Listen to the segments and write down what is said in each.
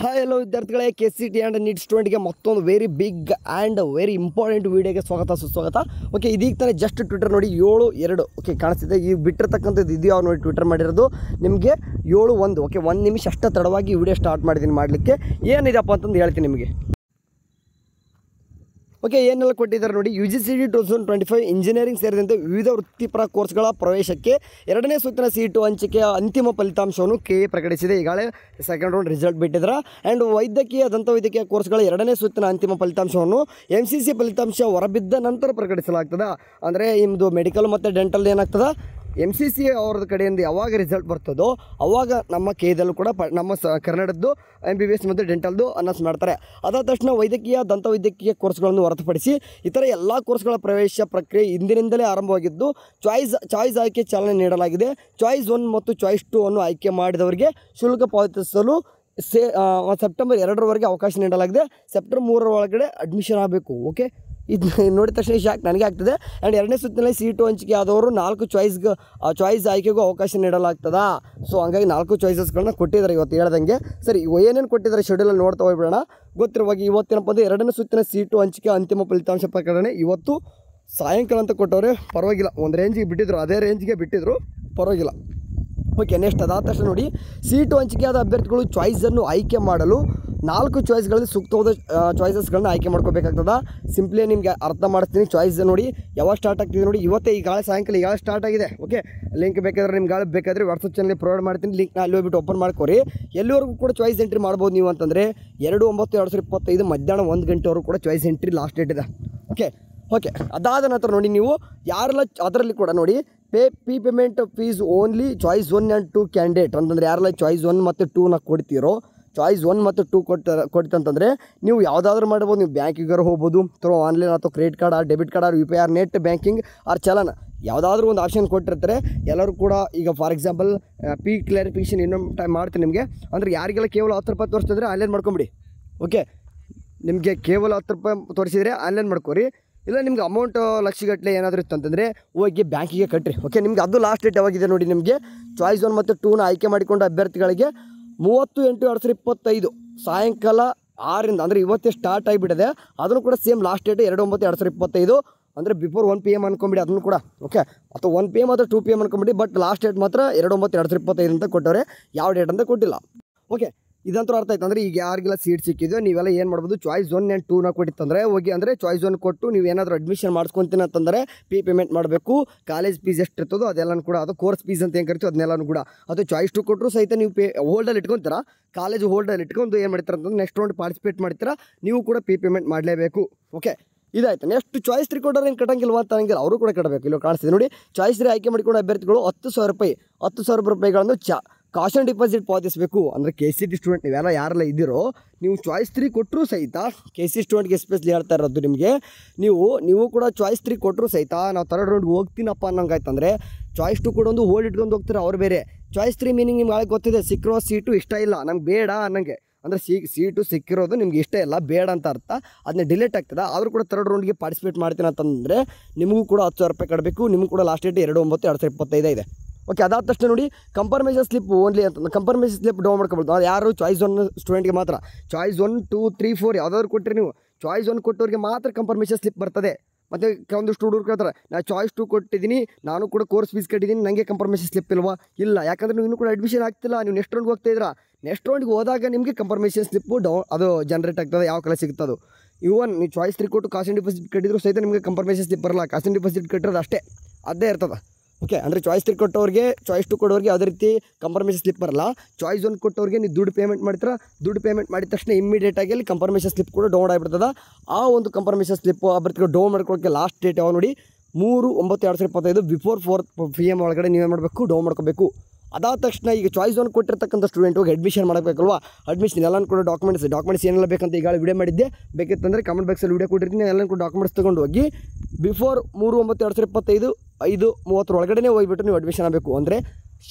Hi hello ವಿದ್ಯಾರ್ಥಿಗಳೇ, KCET and NEET ಸ್ಟೂಡೆಂಟ್ಗೆ ಮತ್ತೊಂದು very big and very important ವೀಡಿಯೋಗೆ ಸುಸ್ವಾಗತ. ಓಕೆ, ಇದೀಗ ತಾನೇ ಜಸ್ಟ್ ಟ್ವಿಟರ್ ನೋಡಿ 7:02 ಓಕೆ ಕಾಣಿಸ್ತಿದೆ. ಈಗ ಬಿಟ್ಟಿರ್ತಕ್ಕಂಥದ್ದು ಇದು ಯಾವ ನೋಡಿ ಟ್ವಿಟರ್ ಮಾಡಿರೋದು ನಿಮಗೆ 7:01 ಓಕೆ 1 ನಿಮಿಷ ಅಷ್ಟು ತಡವಾಗಿ ವಿಡಿಯೋ ಸ್ಟಾರ್ಟ್ ಮಾಡಿದ್ದೀನಿ ಮಾಡಲಿಕ್ಕೆ. ಏನಿದೆಪ್ಪ ಅಂತಂದು ಹೇಳ್ತೀನಿ ನಿಮಗೆ. ಓಕೆ, ಏನೆಲ್ಲ ಕೊಟ್ಟಿದ್ದಾರೆ ನೋಡಿ. UGCET 2025 ಇಂಜಿನಿಯರಿಂಗ್ ಸೇರಿದಂತೆ ವಿವಿಧ ವೃತ್ತಿಪರ ಕೋರ್ಸ್ಗಳ ಪ್ರವೇಶಕ್ಕೆ 2ನೇ ಸುತ್ತಿನ ಸೀಟು ಹಂಚಿಕೆಯ ಅಂತಿಮ ಫಲಿತಾಂಶವನ್ನು KA ಪ್ರಕಟಿಸಿದೆ. ಈಗಾಗಲೇ ಸೆಕೆಂಡ್ ರೌಂಡ್ ರಿಸಲ್ಟ್ ಬಿಟ್ಟಿದ್ದಾರೆ. ಆ್ಯಂಡ್ ವೈದ್ಯಕೀಯ ದಂತವೈದ್ಯಕೀಯ ಕೋರ್ಸ್ಗಳ 2ನೇ ಸುತ್ತಿನ ಅಂತಿಮ ಫಲಿತಾಂಶವನ್ನು MCC ಫಲಿತಾಂಶ ಹೊರಬಿದ್ದ ನಂತರ ಪ್ರಕಟಿಸಲಾಗ್ತದೆ. ಅಂದರೆ ನಿಮ್ಮದು ಮೆಡಿಕಲ್ ಮತ್ತು ಡೆಂಟಲ್ ಏನಾಗ್ತದೆ, MCC ಅವ್ರದ್ದು ಕಡೆಯಿಂದ ಯಾವಾಗ ರಿಸಲ್ಟ್ ಬರ್ತದೋ ಅವಾಗ ನಮ್ಮ KAದಲ್ಲೂ ಕೂಡ ನಮ್ಮ ಕರ್ನಾಟಕದ್ದು MBBS ಮತ್ತು ಡೆಂಟಲ್ದು ಅನೌನ್ಸ್ ಮಾಡ್ತಾರೆ. ಅದಾದ ತಕ್ಷಣ ವೈದ್ಯಕೀಯ ದಂತವೈದ್ಯಕೀಯ ಕೋರ್ಸ್ಗಳನ್ನು ಹೊರತುಪಡಿಸಿ ಇತರ ಎಲ್ಲ ಕೋರ್ಸ್ಗಳ ಪ್ರವೇಶ ಪ್ರಕ್ರಿಯೆ ಇಂದಿನಿಂದಲೇ ಆರಂಭವಾಗಿದ್ದು ಚಾಯ್ಸ್ ಆಯ್ಕೆ ಚಾಲನೆ ನೀಡಲಾಗಿದೆ. ಚಾಯ್ಸ್ 1 ಮತ್ತು ಚಾಯ್ಸ್ 2 ಅನ್ನು ಆಯ್ಕೆ ಮಾಡಿದವರಿಗೆ ಶುಲ್ಕ ಪಾವತಿಸಲು ಸೆಪ್ಟೆಂಬರ್ 2ರವರೆಗೆ ಅವಕಾಶ ನೀಡಲಾಗಿದೆ. ಸೆಪ್ಟೆಂಬರ್ 3ರ ಒಳಗಡೆ ಅಡ್ಮಿಷನ್ ಆಗಬೇಕು. ಓಕೆ, ಇದು ನೋಡಿದ ತಕ್ಷಣ ಶಾಕ್ ನನಗೆ ಆಗ್ತದೆ. ಆ್ಯಂಡ್ 2ನೇ ಸುತ್ತಿನಲ್ಲಿ ಸೀಟು ಹಂಚಿಕೆ ಆದವರು 4 ಚಾಯ್ಸ್ ಆಯ್ಕೆಗೂ ಅವಕಾಶ ನೀಡಲಾಗ್ತದೆ. ಸೊ ಹಂಗಾಗಿ 4 ಚಾಯ್ಸಸ್ಗಳನ್ನ ಕೊಟ್ಟಿದ್ದಾರೆ ಇವತ್ತು ಹೇಳ್ದಂಗೆ. ಸರಿ, ಏನೇನು ಕೊಟ್ಟಿದ್ದಾರೆ ಶೆಡ್ಯೂಲಲ್ಲಿ ನೋಡ್ತಾ ಹೋಗ್ಬಿಡೋಣ. ಗೊತ್ತಿರುವಾಗ ಇವತ್ತೇನಪ್ಪ ಅಂದರೆ 2ನೇ ಸುತ್ತಿನ ಸೀಟು ಹಂಚಿಕೆ ಅಂತಿಮ ಫಲಿತಾಂಶ ಪ್ರಕಟಣೆ ಇವತ್ತು ಸಾಯಂಕಾಲ ಅಂತ ಕೊಟ್ಟವ್ರೆ. ಪರವಾಗಿಲ್ಲ, ಒಂದು ರೇಂಜಿಗೆ ಬಿಟ್ಟಿದ್ರು, ಅದೇ ರೇಂಜ್ಗೆ ಬಿಟ್ಟಿದ್ರು, ಪರವಾಗಿಲ್ಲ. ಓಕೆ, ನೆಕ್ಸ್ಟ್ ಅದಾದ ತಕ್ಷಣ ನೋಡಿ, ಸೀಟು ಹಂಚಿಕೆಯಾದ ಅಭ್ಯರ್ಥಿಗಳು ಚಾಯ್ಸನ್ನು ಆಯ್ಕೆ ಮಾಡಲು 4 ಚಾಯ್ಸ್ಗಳಲ್ಲಿ ಸೂಕ್ತವಾದ ಚಾಯ್ಸಸ್ಗಳನ್ನ ಆಯ್ಕೆ ಮಾಡ್ಕೋಬೇಕಾಗ್ತದೆ. ಸಿಂಪ್ಲಿ ನಿಮಗೆ ಅರ್ಥ ಮಾಡಿಸ್ತೀನಿ. ಚಾಯ್ಸ್ ನೋಡಿ ಯಾವಾಗ ಸ್ಟಾರ್ಟ್ ಆಗ್ತಿದೆ ನೋಡಿ, ಇವತ್ತೇ ಈಗ ಸಾಯಂಕಾಲ ಈಗ ಸ್ಟಾರ್ಟ್ ಆಗಿದೆ. ಓಕೆ, ಲಿಂಕ್ ಬೇಕಾದ್ರೆ ನಿಮ್ಗೆ ಬೇಕಾದರೆ ವಾಟ್ಸಪ್ ಚಾನಲ್ ಪ್ರೊವೈಡ್ ಮಾಡ್ತೀನಿ. ಲಿಂಕ್ನ ಅಲ್ಲಿ ಹೋಗ್ಬಿಟ್ಟು ಓಪನ್ ಮಾಡ್ಕೊರಿ. ಎಲ್ಲಿವರೆಗೂ ಕೂಡ ಚಾಯ್ಸ್ ಎಂಟ್ರಿ ಮಾಡ್ಬೋದು ನೀವು ಅಂತಂದರೆ 2/9/2025 ಮಧ್ಯಾಹ್ನ 1 ಗಂಟೆವರೆಗೂ ಕೂಡ ಚಾಯ್ಸ್ ಎಂಟ್ರಿ ಲಾಸ್ಟ್ ಡೇಟ್ ಇದೆ. ಓಕೆ, ಅದಾದ ನಂತರ ನೋಡಿ, ನೀವು ಯಾರೆಲ್ಲ ಅದರಲ್ಲಿ ಕೂಡ ನೋಡಿ payment fees only choice 1 and 2 candidate ಅಂತಂದರೆ ಯಾರೆಲ್ಲ ಚಾಯ್ಸ್ 1 ಮತ್ತು 2ನ ಕೊಡ್ತೀರೋ, ಚಾಯ್ಸ್ 1 ಮತ್ತು 2 ಕೊಡ್ತಂತಂದರೆ ನೀವು ಯಾವುದಾದ್ರೂ ಮಾಡ್ಬೋದು. ನೀವು ಬ್ಯಾಂಕಿಗಾರು ಹೋಗ್ಬೋದು, ಅಥವಾ ಆನ್ಲೈನ್ ಅಥವಾ credit card or debit card or UPI or net banking or ಚಲನ ಯಾವುದಾದ್ರೂ ಒಂದು ಆಪ್ಷನ್ ಕೊಟ್ಟಿರ್ತಾರೆ. ಎಲ್ಲರೂ ಕೂಡ ಈಗ ಫಾರ್ ಎಕ್ಸಾಂಪಲ್ ಕ್ಲಾರಿಫಿಕೇಷನ್ ಇನ್ನೊಂದು ಟೈಮ್ ಮಾಡ್ತೀನಿ ನಿಮಗೆ. ಅಂದರೆ ಯಾರಿಗೆಲ್ಲ ಕೇವಲ 10 ರೂಪಾಯಿ ತೋರಿಸಿದ್ರೆ ಆನ್ಲೈನ್ ಮಾಡ್ಕೊಂಬಿಡಿ. ಓಕೆ, ನಿಮಗೆ ಕೇವಲ 10 ರೂಪಾಯಿ ತೋರಿಸಿದರೆ ಆನ್ಲೈನ್ ಮಾಡ್ಕೊರಿ. ಇಲ್ಲ ನಿಮ್ಗೆ ಅಮೌಂಟ್ ಲಕ್ಷಗಟ್ಟಲೆ ಏನಾದರೂ ಇತ್ತು ಅಂತಂದರೆ ಹೋಗಿ ಬ್ಯಾಂಕಿಗೆ ಕಟ್ಟಿರಿ. ಓಕೆ, ನಿಮಗೆ ಅದು ಲಾಸ್ಟ್ ಡೇಟ್ ಯಾವಾಗಿದೆ ನೋಡಿ. ನಿಮಗೆ ಚಾಯ್ಸ್ 1 ಮತ್ತು 2ನ ಆಯ್ಕೆ ಮಾಡಿಕೊಂಡ ಅಭ್ಯರ್ಥಿಗಳಿಗೆ 30/8/2025 ಸಾಯಂಕಾಲ 6ರಿಂದ ಅಂದರೆ ಇವತ್ತೇ ಸ್ಟಾರ್ಟ್ ಆಗಿಬಿಟ್ಟಿದೆ. ಅದನ್ನು ಕೂಡ ಸೇಮ್ ಲಾಸ್ಟ್ ಡೇಟ್ 2/9/2025 ಅಂದರೆ ಬಿಫೋರ್ 1 PM ಅನ್ಕೊಂಬಿಡಿ ಅದನ್ನು ಕೂಡ. ಓಕೆ, ಅಥವಾ 1 PM ಅಥವಾ 2 PM ಅನ್ಕೊಂಬಿಡಿ. ಬಟ್ ಲಾಸ್ಟ್ ಡೇಟ್ ಮಾತ್ರ 2/9/2025 ಅಂತ ಕೊಟ್ಟವ್ರೆ, ಯಾವ ಡೇಟ್ ಅಂತ ಕೊಟ್ಟಿಲ್ಲ. ಓಕೆ, ಇದಂತೂ ಅರ್ಥ ಆಯ್ತು. ಅಂದರೆ ಈಗ ಯಾರಿಗೆಲ್ಲ ಸೀಟ್ ಸಿಕ್ಕಿದೆಯೋ ನೀವೆಲ್ಲ ಏನು ಮಾಡ್ಬೋದು, ಚಾಯ್ಸ್ 1 ಆ್ಯಂಡ್ 2ನ ಕೊಟ್ಟಿತ್ತಂದರೆ ಹೋಗಿ, ಅಂದರೆ ಚಾಯ್ಸ್ 1 ಕೊಟ್ಟು ನೀವು ಏನಾದರೂ ಅಡ್ಮಿಷನ್ ಮಾಡಿಸ್ಕೊತೀನಿ ಅಂತಂದರೆ ಪೇಮೆಂಟ್ ಮಾಡಬೇಕು. ಕಾಲೇಜ್ ಫೀಸ್ ಎಷ್ಟು ಇರ್ತದೋ ಅದೆಲ್ಲನೂ ಕೂಡ, ಅದು ಕೋರ್ಸ್ ಫೀಸ್ ಅಂತ ಏನು ಕರಿತೀವಿ ಅದನ್ನೆಲ್ಲನೂ ಕೂಡ. ಅದು ಚಾಯ್ಸ್ 2 ಕೊಟ್ಟರು ಸಹಿತ ನೀವು ಹೋಲ್ಡಲ್ಲಿ ಇಟ್ಕೊತೀರ. ಕಾಲೇಜ್ ಹೋಲ್ಡಲ್ಲಿ ಇಟ್ಕೊಂಡು ಏನು ಮಾಡ್ತಾರೆ ಅಂತಂದ್ರೆ ನೆಕ್ಸ್ಟ್ ರೌಂಡ್ ಪಾರ್ಟಿಸಿಪೇಟ್ ಮಾಡ್ತೀರಾ, ನೀವು ಕೂಡ ಪೇಮೆಂಟ್ ಮಾಡಲೇಬೇಕು. ಓಕೆ, ಇದಾಯ್ತು. ನೆಕ್ಸ್ಟ್ ಚಾಯ್ಸ್ 3 ಕೊಟ್ಟರೆ ಏನು ಕಟ್ಟಂಗಿಲ್ವಾ ಅಂತ ಅನ್ನಂಗಿಲ್ಲ, ಅವರು ಕೂಡ ಕಟ್ಟಬೇಕು. ಇಲ್ಲಿ ಕಾಣಿಸ್ತಿದೆ ನೋಡಿ, ಚಾಯ್ಸ್ 3 ಆಯ್ಕೆ ಮಾಡಿಕೊಂಡು ಅಭ್ಯರ್ಥಿಗಳು 10,000 ರೂಪಾಯಿಗಳನ್ನು ಕಾಶನ್ ಡಿಪಾಸಿಟ್ ಪಾವತಿಸಬೇಕು. ಅಂದರೆ KCET ಸ್ಟೂಡೆಂಟ್ ನೀವೆಲ್ಲ ಯಾರೆಲ್ಲ ಇದ್ದೀರೋ, ನೀವು ಚಾಯ್ಸ್ 3 ಕೊಟ್ಟರು ಸಹಿತ KCET ಸ್ಟೂಡೆಂಟ್ಗೆ ಎಸ್ಪೆಷಲಿ ಹೇಳ್ತಾ ಇರೋದು ನಿಮಗೆ, ನೀವು ಕೂಡ ಚಾಯ್ಸ್ 3 ಕೊಟ್ಟರು ಸಹಿತ ನಾವು 3rd ರೌಂಡ್ಗೆ ಹೋಗ್ತೀನಪ್ಪ ಅನ್ನಂಗಾಯ್ತಂದರೆ ಚಾಯ್ಸ್ 2 ಕೂಡ ಒಂದು ಹೋಲ್ಡ್ ಇಟ್ಕೊಂಡು ಹೋಗ್ತಾರೆ ಅವ್ರು ಬೇರೆ. ಚಾಯ್ಸ್ 3 ಮೀನಿಂಗ್ ನಿಮ್ಗೆ ಆಗ ಗೊತ್ತಿದೆ, ಸಿಕ್ಕಿರೋ ಸೀಟು ಇಷ್ಟ ಇಲ್ಲ ನಂಗೆ ಬೇಡ ಅನ್ನಂಗೆ. ಅಂದರೆ ಸೀಟು ಸಿಕ್ಕಿರೋದು ನಿಮ್ಗೆ ಇಷ್ಟ ಇಲ್ಲ, ಬೇಡ ಅಂತ ಅರ್ಥ. ಅದನ್ನ ಡಿಲೇಟ್ ಆಗ್ತದೆ. ಆದರೂ ಕೂಡ 3rd ರೌಂಡ್ಗೆ ಪಾರ್ಟಿಸಿಪೇಟ್ ಮಾಡ್ತೀನಿ ಅಂತಂದರೆ ನಿಮಗೂ ಕೂಡ 10,000 ರೂಪಾಯಿ ಕಟ್ಟಬೇಕು. ನಿಮಗೂ ಕೂಡ ಲಾಸ್ಟ್ ಡೇಟ್ 2/9/2025 ಇದೆ. ಓಕೆ, ಅದಾದ ತಕ್ಷಣ ನೋಡಿ, ಕಂಫರ್ಮೇಷನ್ ಸ್ಲಿಪ್ ಓನ್ಲಿ ಅಂತ ಕಂಫರ್ಮೇಷನ್ ಸ್ಲಿಪ್ ಡೌನ್ ಮಾಡ್ಕೊಬೋದು. ಅದು ಯಾರು ಚಾಯ್ಸ್ 1 ಸ್ಟೂಡೆಂಟ್ಗೆ ಮಾತ್ರ. ಚಾಯ್ಸ್ 1, 2, 3, 4 ಯಾವುದಾದ್ರು ಕೊಟ್ಟರೆ ನೀವು ಚಾಯ್ಸ್ 1 ಕೊಟ್ಟವ್ರಿಗೆ ಮಾತ್ರ ಕಂಫರ್ಮೇಷನ್ ಸ್ಲಿಪ್ ಬರ್ತದೆ. ಮತ್ತು ಒಂದು ಸ್ಟೂಡೆಂಟ್ ಕೇಳ್ತಾರೆ, ನಾನು ಚಾಯ್ಸ್ 2 ಕೊಟ್ಟಿದ್ದೀನಿ, ನಾನು ಕೂಡ ಕೋರ್ಸ್ ಫೀಸ್ ಕಟ್ಟಿದ್ದೀನಿ, ನನಗೆ ಕಂಫರ್ಮೇಷನ್ ಸ್ಲಿಪ್ ಇಲ್ವಾ? ಇಲ್ಲ, ಯಾಕಂದರೆ ನೀವು ಇನ್ನೂ ಕೂಡ ಅಡ್ಮಿಷನ್ ಆಗ್ತಿಲ್ಲ, ನೀವು ನೆಕ್ಸ್ಟ್ ರೌಂಡ್ಗೆ ಹೋಗ್ತಾ ಇದ್ದೀರಾ. ನೆಕ್ಸ್ಟ್ ರೌಂಡ್ಗೆ ಹೋದಾಗ ನಿಮಗೆ ಕಂಫರ್ಮೇಷನ್ ಸ್ಲಿಪ್ಪು ಅದು ಜನರೇಟ್ ಆಗ್ತದೆ. ಯಾವ ಕಲೆ ಸಿಗ್ತದೆ. ಇವನ್ ನೀವು ಚಾಯ್ಸ್ 3 ಕೊಟ್ಟು ಕಾಸಿನ ಡಿಪಾಸಿಟ್ ಕಟ್ಟಿದ್ರು ಸಹಿತ ನಿಮಗೆ ಕಂಫರ್ಮೇಷನ್ ಸ್ಲಿಪ್ ಬರಲ್ಲ. ಕಾಸಿನ ಡಿಪಾಸಿಟ್ ಕಟ್ಟಿರೋದು ಅಷ್ಟೇ, ಅದೇ ಇರ್ತದೆ. ಓಕೆ, ಅಂದರೆ ಚಾಯ್ಸ್ 3 ಕೊಟ್ಟವ್ರಿಗೆ, ಚಾಯ್ಸ್ 2 ಕೊಡೋರಿಗೆ ಯಾವುದೇ ರೀತಿ ಕಂಫರ್ಮೇಷನ್ ಸ್ಲಿಪ್ ಬರಲ್ಲ. ಚಾಯ್ಸ್ 1 ಕೊಟ್ಟವ್ರಿಗೆ ನೀವು ದುಡ್ಡು ಪೇಮೆಂಟ್ ಮಾಡ್ತೀರಾ. ದುಡ್ಡು ಪೇಮೆಂಟ್ ಮಾಡಿದ ತಕ್ಷಣ ಇಮ್ಮಿಡಿಯೇಟಾಗಿ ಅಲ್ಲಿ ಕಂಫರ್ಮೇಷನ್ ಸ್ಲಿಪ್ ಕೂಡ ಡೌನ್ ಆಗಿಬಿಡ್ತದೆ. ಆ ಒಂದು ಕಂಫರ್ಮೇಷನ್ ಸ್ಲಿಪ್ ಅಭ್ಯರ್ಥಿಗಳು ಡೌನ್ ಮಾಡ್ಕೊಳ್ಳೋಕ್ಕೆ ಲಾಸ್ಟ್ ಡೇಟ್ ಯಾವ ನೋಡಿ, 3/9/2025 ಬಿಫೋರ್ 4 PM ಒಳಗಡೆ ನೀವೇ ಮಾಡಬೇಕು, ಡೌನ್ ಮಾಡ್ಕೋಬೇಕು. ಅದಾದ ತಕ್ಷಣ ಈಗ ಚಾಯ್ಸ್ 1 ಕೊಟ್ಟಿರ್ತಕ್ಕಂಥ ಸ್ಟೂಡೆಂಟ್ ಹೋಗಿ ಅಡ್ಮಿಷನ್ ಮಾಡಬೇಕಲ್ವಾ. ಅಡ್ಮಿಷನ್ ಎಲ್ಲನೂ ಕೂಡ ಡಾಕ್ಯುಮೆಂಟ್ಸ್ ಏನೆಲ್ಲ ಬೇಕಂತ ಈಗಾಗಲೇ ವಿಡಿಯೋ ಮಾಡಿದ್ದೆ. ಬೇಕಿತ್ತಂದರೆ ಕಮೆಂಟ್ ಬಾಕ್ಸಲ್ಲಿ ವಿಡಿಯೋ ಕೊಟ್ಟಿರ್ತೀನಿ. ಎಲ್ಲನೂ ಕೂಡ ಡಾಕ್ಯುಮೆಂಟ್ಸ್ ತೊಗೊಂಡು ಹೋಗಿ ಬಿಫೋರ್ 3/9/2025 5:30 ಒಳಗಡೆ ಹೋಗಿಬಿಟ್ಟು ನೀವು ಅಡ್ಮಿಷನ್ ಆಗಬೇಕು. ಅಂದರೆ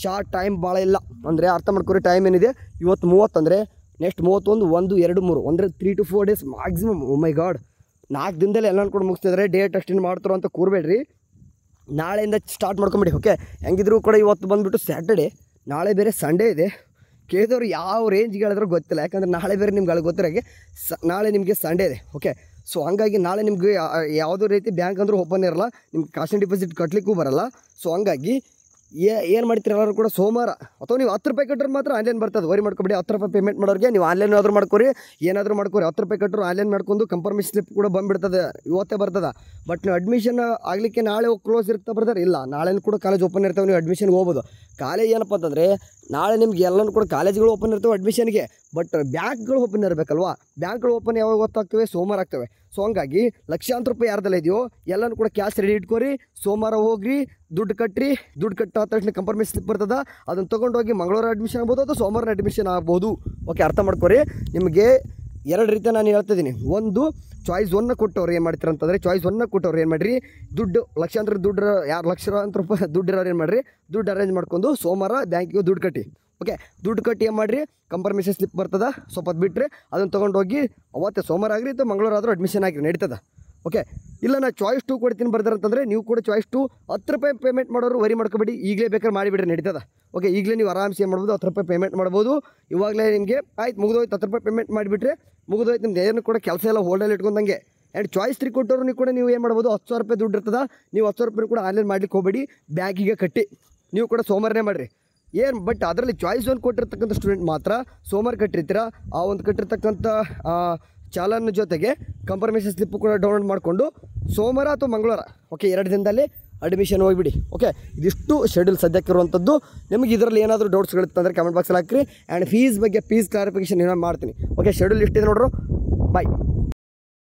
ಶಾರ್ಟ್ ಟೈಮ್ ಭಾಳ ಇಲ್ಲ. ಅಂದರೆ ಅರ್ಥ ಮಾಡ್ಕೊರಿ, ಟೈಮ್ ಏನಿದೆ ಇವತ್ತು 30 ಅಂದರೆ ನೆಕ್ಸ್ಟ್ 31, 1, 2, 3 ಅಂದರೆ 3 to 4 days maximum. Oh my god, 4 ದಿನದಲ್ಲಿ ಎಲ್ಲನೂ ಕೂಡ ಮುಗಿಸ್ತಿದ್ದಾರೆ. ಡೇಟ್ ಅಷ್ಟೇನು ಮಾಡ್ತಾರೋ ಅಂತ ಕೂರಬೇಡ್ರಿ. ನಾಳೆಯಿಂದ ಸ್ಟಾರ್ಟ್ ಮಾಡ್ಕೊಂಬಿಡಿ. ಓಕೆ, ಹೆಂಗಿದ್ರು ಕೂಡ ಇವತ್ತು ಬಂದುಬಿಟ್ಟು ಸ್ಯಾಟರ್ಡೇ, ನಾಳೆ ಬೇರೆ ಸಂಡೇ ಇದೆ. ಕೇಳಿದವ್ರು ಯಾವ ರೇಂಜ್ಗೆ ಹೇಳಿದ್ರೂ ಗೊತ್ತಿಲ್ಲ, ಯಾಕಂದರೆ ನಾಳೆ ಬೇರೆ ನಿಮ್ಗೆ ಗೊತ್ತಿರಾಗೆ ನಾಳೆ ನಿಮಗೆ ಸಂಡೇ ಇದೆ. ಓಕೆ, ಸೊ ಹಂಗಾಗಿ ನಾಳೆ ನಿಮಗೆ ಯಾವುದೇ ರೀತಿ ಬ್ಯಾಂಕ್ ಅಂದರೂ ಓಪನ್ ಇರಲ್ಲ, ನಿಮ್ಗೆ ಕಾಶ್ ಆನ್ ಡಿಪಾಸಿಟ್ ಕಟ್ಟಲಿಕ್ಕೂ ಬರಲ್ಲ. ಸೊ ಹಂಗಾಗಿ ಏನು ಮಾಡ್ತೀರಿ ಎಲ್ಲರೂ ಕೂಡ ಸೋಮವಾರ, ಅಥವಾ ನೀವು 10 ರೂಪಾಯಿ ಕಟ್ಟರು ಮಾತ್ರ ಆನ್ಲೈನ್ ಬರ್ತದೆ, ವರಿ ಮಾಡ್ಕೊಬೇಡಿ. 10 ರೂಪಾಯಿ ಪೇಮೆಂಟ್ ಮಾಡೋರಿಗೆ ನೀವು ಆನ್ಲೈನ್ ಆದರೂ ಮಾಡ್ಕೊರಿ, ಏನಾದರೂ ಮಾಡ್ಕೊರಿ. 10 ರೂಪಾಯಿ ಕಟ್ಟರು ಆನ್ಲೈನ್ ಮಾಡ್ಕೊಂಡು ಕನ್ಫರ್ಮೇಷನ್ ಸ್ಲಿಪ್ ಕೂಡ ಬಂದುಬಿಡ್ತದೆ, ಇವತ್ತೇ ಬರ್ತದೆ. ಬಟ್ ನೀವು ಅಡ್ಮಿಷನ್ ಆಗಲಿಕ್ಕೆ ನಾಳೆ ಕ್ಲೋಸ್ ಇರ್ತಾ ಬರ್ತಾರೆ, ಇಲ್ಲ ನಾಳೆ ಕೂಡ ಕಾಲೇಜ್ ಓಪನ್ ಇರ್ತವೆ, ನೀವು ಅಡ್ಮಿಷನ್ಗೆ ಹೋಗ್ಬೋದು. ಕಾಲೇಜ್ ಏನಪ್ಪ ಅಂತಂದರೆ ನಾಳೆ ನಿಮ್ಗೆ ಎಲ್ಲನೂ ಕೂಡ ಕಾಲೇಜ್ಗಳು ಓಪನ್ ಇರ್ತವೆ ಅಡ್ಮಿಷನ್ಗೆ, ಬಟ್ ಬ್ಯಾಂಕ್ಗಳು ಓಪನ್ ಇರಬೇಕಲ್ವಾ. ಬ್ಯಾಂಕ್ಗಳು ಓಪನ್ ಯಾವಾಗ ಗೊತ್ತಾಗ್ತವೆ? ಸೋಮವಾರ ಆಗ್ತವೆ. ಸೊ ಹಂಗಾಗಿ ಲಕ್ಷಾಂತರ ರೂಪಾಯಿ ಯಾರ್ದೆಲ್ಲ ಇದೆಯೋ ಎಲ್ಲನೂ ಕೂಡ ಕ್ಯಾಶ್ ರೆಡಿ ಇಟ್ಕೊರಿ, ಸೋಮವಾರ ಹೋಗ್ರಿ, ದುಡ್ಡು ಕಟ್ಟಿರಿ. ದುಡ್ಡು ಕಟ್ಟಾದ ತಕ್ಷಣ ಕನ್ಫರ್ಮೇಷನ್ ಸ್ಲಿಪ್ ಬರ್ತದೆ, ಅದನ್ನು ತೊಗೊಂಡೋಗಿ ಮಂಗಳವಾರ ಅಡ್ಮಿಷನ್ ಆಗ್ಬೋದು ಅಥವಾ ಸೋಮವಾರ ಅಡ್ಮಿಷನ್ ಆಗ್ಬೋದು. ಓಕೆ, ಅರ್ಥ ಮಾಡ್ಕೊರಿ. ನಿಮಗೆ 2 ರೀತಿ ನಾನು ಹೇಳ್ತಿದ್ದೀನಿ. ಒಂದು, ಚಾಯ್ಸ್ 1 ಕೊಟ್ಟವ್ರು ಏನು ಮಾಡ್ತೀರ ಅಂತಂದರೆ, ಚಾಯ್ಸ್ 1 ಕೊಟ್ಟವ್ರು ಏನು ಮಾಡಿರಿ, ದುಡ್ಡು ಲಕ್ಷಾಂತರ ದುಡ್ಡು ಯಾರು ಲಕ್ಷಾಂತರ ರೂಪಾಯಿ ದುಡ್ಡು ಇರೋರು ಏನು ಮಾಡಿರಿ, ದುಡ್ಡು ಅರೇಂಜ್ ಮಾಡ್ಕೊಂಡು ಸೋಮವಾರ ಬ್ಯಾಂಕಿಗೆ ದುಡ್ಡು ಕಟ್ಟಿ. ಓಕೆ, ದುಡ್ಡು ಕಟ್ಟಿ ಏನು ಮಾಡಿರಿ, ಕನ್ಫರ್ಮೇಷನ್ ಸ್ಲಿಪ್ ಬರ್ತದೆ, ಸ್ವಲ್ಪ ಹೊತ್ತು ಬಿಟ್ಟರೆ ಅದನ್ನು ತೊಗೊಂಡೋಗಿ ಅವತ್ತೇ ಸೋಮವಾರ ಆಗಿರಿ ಅಥವಾ ಮಂಗಳವಾರ ಆದರೂ ಅಡ್ಮಿಷನ್ ಆಗಿರಿ, ನಡೀತದೆ. ಓಕೆ, ಇಲ್ಲ ನಾನು ಚಾಯ್ಸ್ 2 ಕೊಡ್ತೀನಿ ಬರ್ತಾರಂತಂದರೆ ನೀವು ಕೂಡ ಚಾಯ್ಸ್ 2 10 ರೂಪಾಯಿ ಪೇಮೆಂಟ್ ಮಾಡೋರು ವರಿ ಮಾಡ್ಕೊಬೇಡಿ, ಈಗಲೇ ಬೇಕಾದ್ರೆ ಮಾಡಿಬಿಡ್ರಿ, ನಡೀತದೆ. ಓಕೆ, ಈಗಲೇ ನೀವು ಆರಾಮ್ಸೆ ಏನು ಮಾಡ್ಬೋದು, 10 ರೂಪಾಯಿ ಪೇಮೆಂಟ್ ಮಾಡ್ಬೋದು. ಇವಾಗಲೇ ನಿಮಗೆ ಆಯ್ತು ಮುಗಿದೋಯ್ತು, 10 ರೂಪಾಯಿ ಪೇಮೆಂಟ್ ಮಾಡಿಬಿಟ್ರೆ ಮುಗಿದೋಯ್ತು, ನಿಮ್ದು ಏನು ಕೂಡ ಕೆಲಸ ಎಲ್ಲ ಹೋಲ್ಡಲ್ಲಿ ಇಟ್ಕೊಂಡಂಗೆ. ಆ್ಯಂಡ್ ಚಾಯ್ಸ್ 3 ಕೊಟ್ಟರು ನೀವು ಕೂಡ ನೀವು ಏನು ಮಾಡ್ಬೋದು, 10,000 ರೂಪಾಯಿ ದುಡ್ಡು ಇರ್ತದೆ, ನೀವು 10,000 ರೂಪಾಯಿ ಕೂಡ ಆನ್ಲೈನ್ ಮಾಡ್ಲಿಕ್ಕೆ ಹೋಗಬೇಡಿ, ಬ್ಯಾಂಕಿಗೆ ಕಟ್ಟಿ ನೀವು ಕೂಡ ಸೋಮವಾರನೇ ಮಾಡಿರಿ. ಏನು ಬಟ್ ಅದರಲ್ಲಿ ಚಾಯ್ಸ್ 1 ಕೊಟ್ಟಿರ್ತಕ್ಕಂಥ ಸ್ಟೂಡೆಂಟ್ ಮಾತ್ರ ಸೋಮವಾರ ಕಟ್ಟಿರ್ತೀರ, ಆ ಒಂದು ಕಟ್ಟಿರ್ತಕ್ಕಂಥ ಚಾಲನ್ ಜೊತೆಗೆ ಕನ್ಫರ್ಮೇಷನ್ ಸ್ಲಿಪ್ಪು ಕೂಡ ಡೌನ್ಲೋಡ್ ಮಾಡಿಕೊಂಡು ಸೋಮವಾರ ಅಥವಾ ಮಂಗಳವಾರ, ಓಕೆ 2 ದಿನದಲ್ಲಿ ಅಡ್ಮಿಷನ್ ಹೋಗಿಬಿಡಿ. ಓಕೆ, ಇದಿಷ್ಟು ಶೆಡ್ಯೂಲ್ ಸದ್ಯಕ್ಕಿರುವಂಥದ್ದು. ನಿಮಗೆ ಇದರಲ್ಲಿ ಏನಾದರೂ ಡೌಟ್ಸ್ಗಳಿತ್ತಂದರೆ ಕಮೆಂಟ್ ಬಾಕ್ಸಲ್ಲಿ ಹಾಕಿರಿ. ಆ್ಯಂಡ್ ಫೀಸ್ ಬಗ್ಗೆ ಫೀಸ್ ಕ್ಲಾರಿಫಿಕೇಷನ್ ಏನೋ ಮಾಡ್ತೀನಿ. ಓಕೆ, ಶೆಡ್ಯೂಲ್ ಇಷ್ಟಿದೆ ನೋಡ್ರು, ಬಾಯ್.